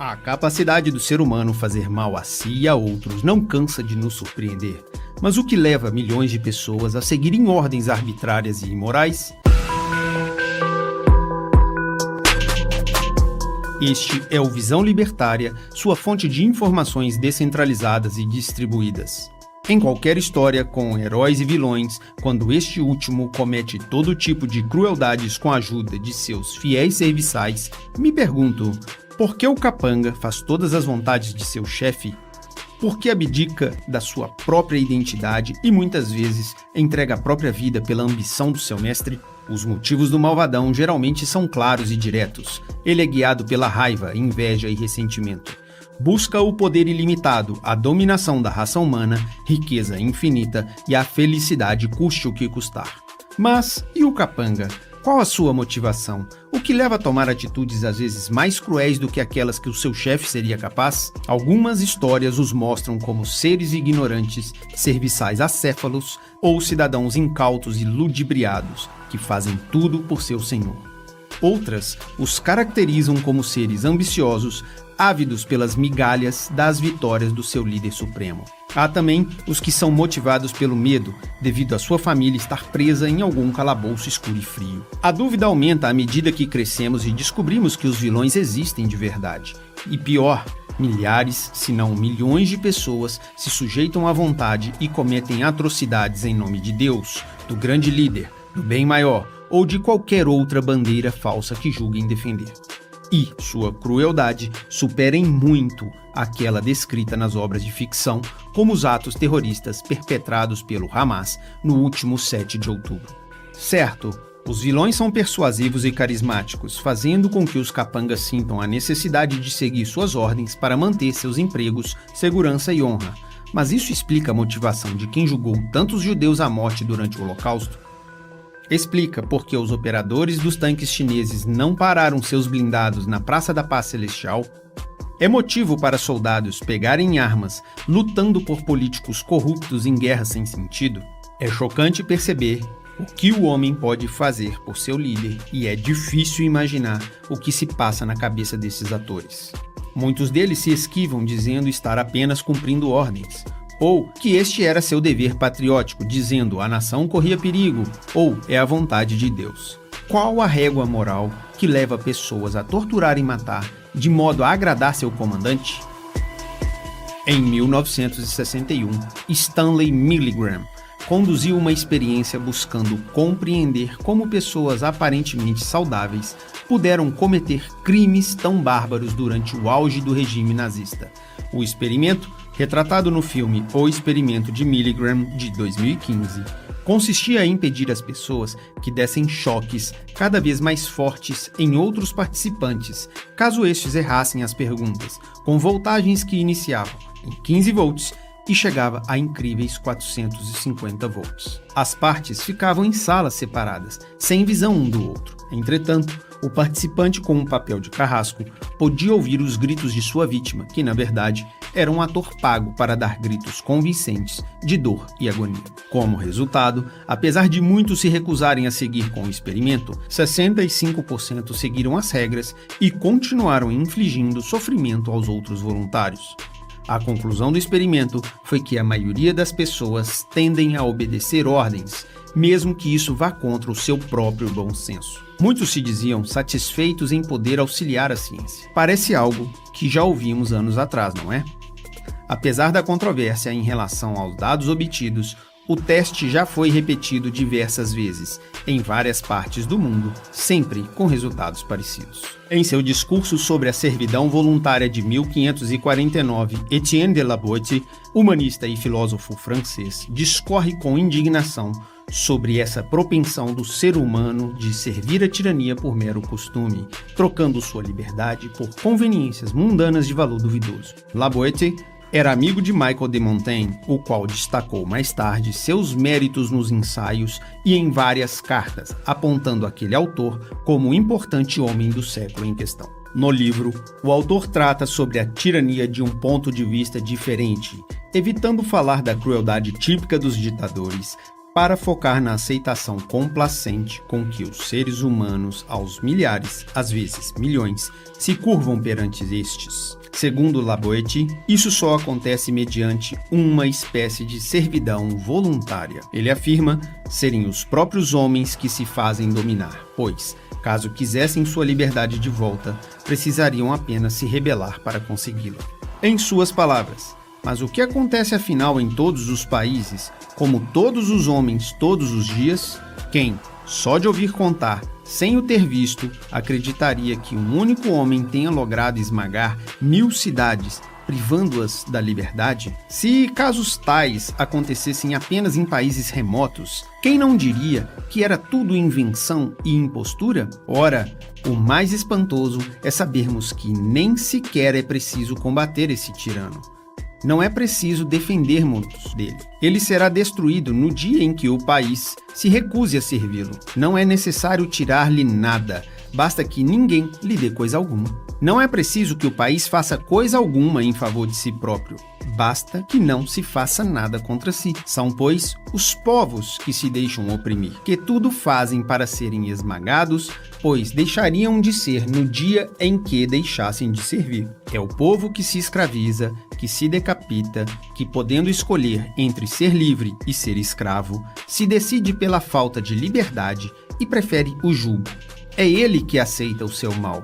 A capacidade do ser humano fazer mal a si e a outros não cansa de nos surpreender. Mas o que leva milhões de pessoas a seguirem ordens arbitrárias e imorais? Este é o Visão Libertária, sua fonte de informações descentralizadas e distribuídas. Em qualquer história com heróis e vilões, quando este último comete todo tipo de crueldades com a ajuda de seus fiéis serviçais, me pergunto, por que o capanga faz todas as vontades de seu chefe? Por que abdica da sua própria identidade e muitas vezes entrega a própria vida pela ambição do seu mestre? Os motivos do malvadão geralmente são claros e diretos. Ele é guiado pela raiva, inveja e ressentimento. Busca o poder ilimitado, a dominação da raça humana, riqueza infinita e a felicidade custe o que custar. Mas e o capanga? Qual a sua motivação? O que leva a tomar atitudes às vezes mais cruéis do que aquelas que o seu chefe seria capaz? Algumas histórias os mostram como seres ignorantes, serviçais acéfalos ou cidadãos incautos e ludibriados, que fazem tudo por seu senhor. Outras os caracterizam como seres ambiciosos, ávidos pelas migalhas das vitórias do seu líder supremo. Há também os que são motivados pelo medo, devido à sua família estar presa em algum calabouço escuro e frio. A dúvida aumenta à medida que crescemos e descobrimos que os vilões existem de verdade. E pior, milhares, se não milhões de pessoas se sujeitam à vontade e cometem atrocidades em nome de Deus, do grande líder, do bem maior ou de qualquer outra bandeira falsa que julguem defender. E sua crueldade supera em muito aquela descrita nas obras de ficção, como os atos terroristas perpetrados pelo Hamas no último 7 de outubro. Certo, os vilões são persuasivos e carismáticos, fazendo com que os capangas sintam a necessidade de seguir suas ordens para manter seus empregos, segurança e honra. Mas isso explica a motivação de quem julgou tantos judeus à morte durante o Holocausto? Explica por que os operadores dos tanques chineses não pararam seus blindados na Praça da Paz Celestial? É motivo para soldados pegarem armas, lutando por políticos corruptos em guerra sem sentido? É chocante perceber o que o homem pode fazer por seu líder e é difícil imaginar o que se passa na cabeça desses atores. Muitos deles se esquivam dizendo estar apenas cumprindo ordens, ou que este era seu dever patriótico, dizendo a nação corria perigo, ou é a vontade de Deus. Qual a régua moral que leva pessoas a torturar e matar de modo a agradar seu comandante? Em 1961, Stanley Milgram conduziu uma experiência buscando compreender como pessoas aparentemente saudáveis puderam cometer crimes tão bárbaros durante o auge do regime nazista. O experimento, retratado no filme O Experimento de Milgram, de 2015, consistia em impedir as pessoas que dessem choques cada vez mais fortes em outros participantes, caso estes errassem as perguntas, com voltagens que iniciavam em 15 volts e chegava a incríveis 450 volts. As partes ficavam em salas separadas, sem visão um do outro. Entretanto, o participante com um papel de carrasco podia ouvir os gritos de sua vítima, que na verdade era um ator pago para dar gritos convincentes de dor e agonia. Como resultado, apesar de muitos se recusarem a seguir com o experimento, 65% seguiram as regras e continuaram infligindo sofrimento aos outros voluntários. A conclusão do experimento foi que a maioria das pessoas tendem a obedecer ordens, mesmo que isso vá contra o seu próprio bom senso. Muitos se diziam satisfeitos em poder auxiliar a ciência. Parece algo que já ouvimos anos atrás, não é? Apesar da controvérsia em relação aos dados obtidos, o teste já foi repetido diversas vezes, em várias partes do mundo, sempre com resultados parecidos. Em seu discurso sobre a servidão voluntária de 1549, Etienne de la Boétie, humanista e filósofo francês, discorre com indignação sobre essa propensão do ser humano de servir a tirania por mero costume, trocando sua liberdade por conveniências mundanas de valor duvidoso. La Boétie era amigo de Michel de Montaigne, o qual destacou mais tarde seus méritos nos ensaios e em várias cartas, apontando aquele autor como um importante homem do século em questão. No livro, o autor trata sobre a tirania de um ponto de vista diferente, evitando falar da crueldade típica dos ditadores, para focar na aceitação complacente com que os seres humanos, aos milhares, às vezes milhões, se curvam perante estes. Segundo Laboeti, isso só acontece mediante uma espécie de servidão voluntária. Ele afirma serem os próprios homens que se fazem dominar, pois, caso quisessem sua liberdade de volta, precisariam apenas se rebelar para consegui-la. Em suas palavras, mas o que acontece afinal em todos os países, como todos os homens todos os dias? Quem, só de ouvir contar, sem o ter visto, acreditaria que um único homem tenha logrado esmagar 1000 cidades, privando-as da liberdade? Se casos tais acontecessem apenas em países remotos, quem não diria que era tudo invenção e impostura? Ora, o mais espantoso é sabermos que nem sequer é preciso combater esse tirano. Não é preciso defendermos dele. Ele será destruído no dia em que o país se recuse a servi-lo. Não é necessário tirar-lhe nada, basta que ninguém lhe dê coisa alguma. Não é preciso que o país faça coisa alguma em favor de si próprio, basta que não se faça nada contra si. São, pois, os povos que se deixam oprimir, que tudo fazem para serem esmagados, pois deixariam de ser no dia em que deixassem de servir. É o povo que se escraviza, que se decapita, que, podendo escolher entre ser livre e ser escravo, se decide pela falta de liberdade e prefere o jugo. É ele que aceita o seu mal,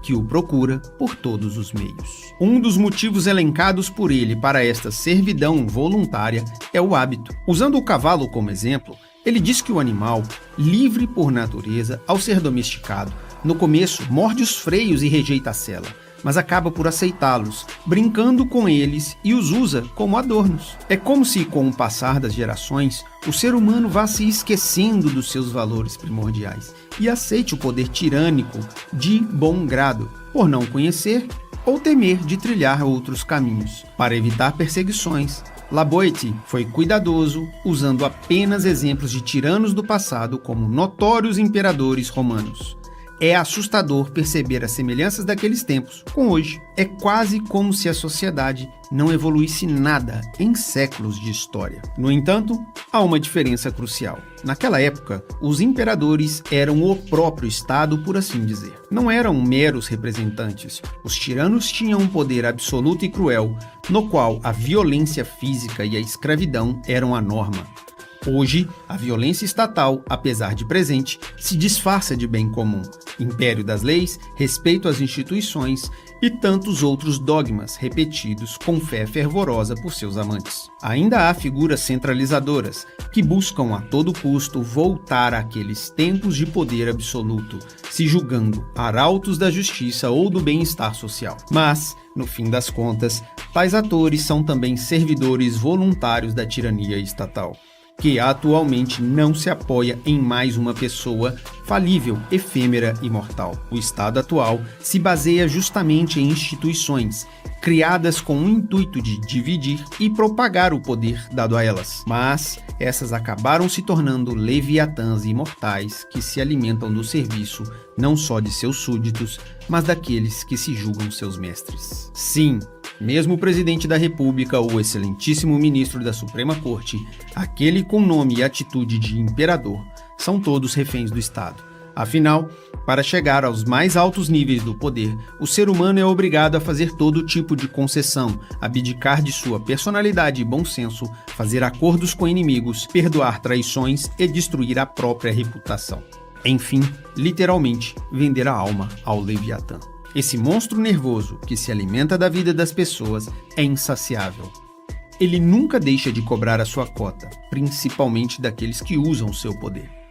que o procura por todos os meios. Um dos motivos elencados por ele para esta servidão voluntária é o hábito. Usando o cavalo como exemplo, ele diz que o animal, livre por natureza, ao ser domesticado, no começo morde os freios e rejeita a sela, mas acaba por aceitá-los, brincando com eles e os usa como adornos. É como se, com o passar das gerações, o ser humano vá se esquecendo dos seus valores primordiais e aceite o poder tirânico de bom grado, por não conhecer ou temer de trilhar outros caminhos. Para evitar perseguições, Laboeti foi cuidadoso, usando apenas exemplos de tiranos do passado como notórios imperadores romanos. É assustador perceber as semelhanças daqueles tempos com hoje. É quase como se a sociedade não evoluísse nada em séculos de história. No entanto, há uma diferença crucial. Naquela época, os imperadores eram o próprio Estado, por assim dizer. Não eram meros representantes. Os tiranos tinham um poder absoluto e cruel, no qual a violência física e a escravidão eram a norma. Hoje, a violência estatal, apesar de presente, se disfarça de bem comum, império das leis, respeito às instituições e tantos outros dogmas repetidos com fé fervorosa por seus amantes. Ainda há figuras centralizadoras que buscam a todo custo voltar àqueles tempos de poder absoluto, se julgando arautos da justiça ou do bem-estar social. Mas, no fim das contas, tais atores são também servidores voluntários da tirania estatal, que atualmente não se apoia em mais uma pessoa falível, efêmera e mortal. O Estado atual se baseia justamente em instituições criadas com o intuito de dividir e propagar o poder dado a elas. Mas essas acabaram se tornando leviatãs imortais que se alimentam do serviço não só de seus súditos, mas daqueles que se julgam seus mestres. Sim, mesmo o presidente da República ou o excelentíssimo ministro da Suprema Corte, aquele com nome e atitude de imperador, são todos reféns do Estado. Afinal, para chegar aos mais altos níveis do poder, o ser humano é obrigado a fazer todo tipo de concessão, abdicar de sua personalidade e bom senso, fazer acordos com inimigos, perdoar traições e destruir a própria reputação. Enfim, literalmente, vender a alma ao Leviatã. Esse monstro nervoso que se alimenta da vida das pessoas é insaciável. Ele nunca deixa de cobrar a sua cota, principalmente daqueles que usam seu poder.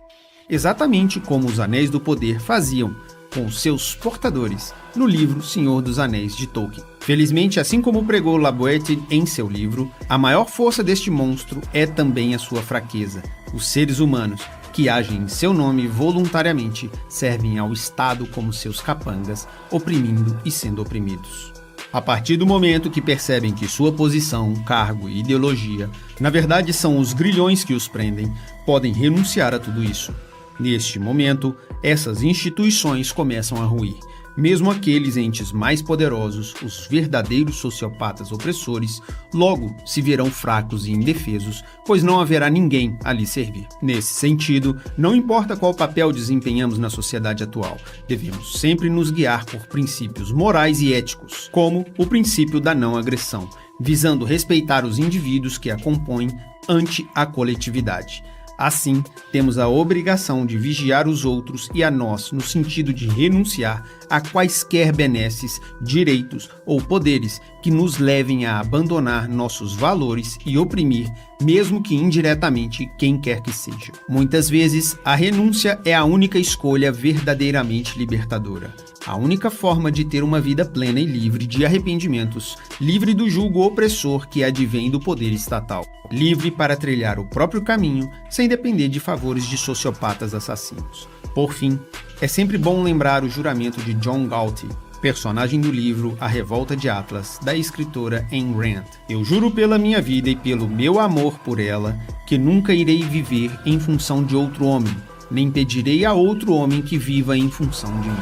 Exatamente como os Anéis do Poder faziam com seus portadores no livro Senhor dos Anéis de Tolkien. Felizmente, assim como pregou Laboeti em seu livro, a maior força deste monstro é também a sua fraqueza. Os seres humanos, que agem em seu nome voluntariamente, servem ao Estado como seus capangas, oprimindo e sendo oprimidos. A partir do momento que percebem que sua posição, cargo e ideologia, na verdade são os grilhões que os prendem, podem renunciar a tudo isso. Neste momento, essas instituições começam a ruir, Mesmo aqueles entes mais poderosos, os verdadeiros sociopatas opressores, logo se verão fracos e indefesos, pois não haverá ninguém a lhes servir. Nesse sentido, não importa qual papel desempenhamos na sociedade atual, devemos sempre nos guiar por princípios morais e éticos, como o princípio da não agressão, visando respeitar os indivíduos que a compõem ante a coletividade. Assim, temos a obrigação de vigiar os outros e a nós, no sentido de renunciar a quaisquer benesses, direitos ou poderes que nos levem a abandonar nossos valores e oprimir, mesmo que indiretamente, quem quer que seja. Muitas vezes, a renúncia é a única escolha verdadeiramente libertadora. A única forma de ter uma vida plena e livre de arrependimentos, livre do jugo opressor que advém do poder estatal, livre para trilhar o próprio caminho sem depender de favores de sociopatas assassinos. Por fim, é sempre bom lembrar o juramento de John Galty, personagem do livro A Revolta de Atlas, da escritora Ayn Rand. Eu juro pela minha vida e pelo meu amor por ela, que nunca irei viver em função de outro homem, nem pedirei a outro homem que viva em função de mim.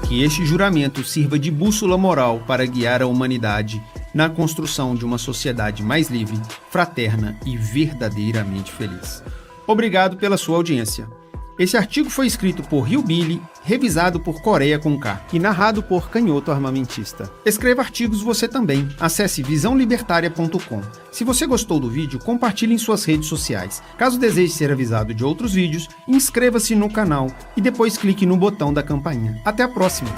Que este juramento sirva de bússola moral para guiar a humanidade na construção de uma sociedade mais livre, fraterna e verdadeiramente feliz. Obrigado pela sua audiência. Esse artigo foi escrito por Hillbilly, revisado por Coreia com K e narrado por Canhoto Armamentista. Escreva artigos você também. Acesse visãolibertaria.com. Se você gostou do vídeo, compartilhe em suas redes sociais. Caso deseje ser avisado de outros vídeos, inscreva-se no canal e depois clique no botão da campainha. Até a próxima!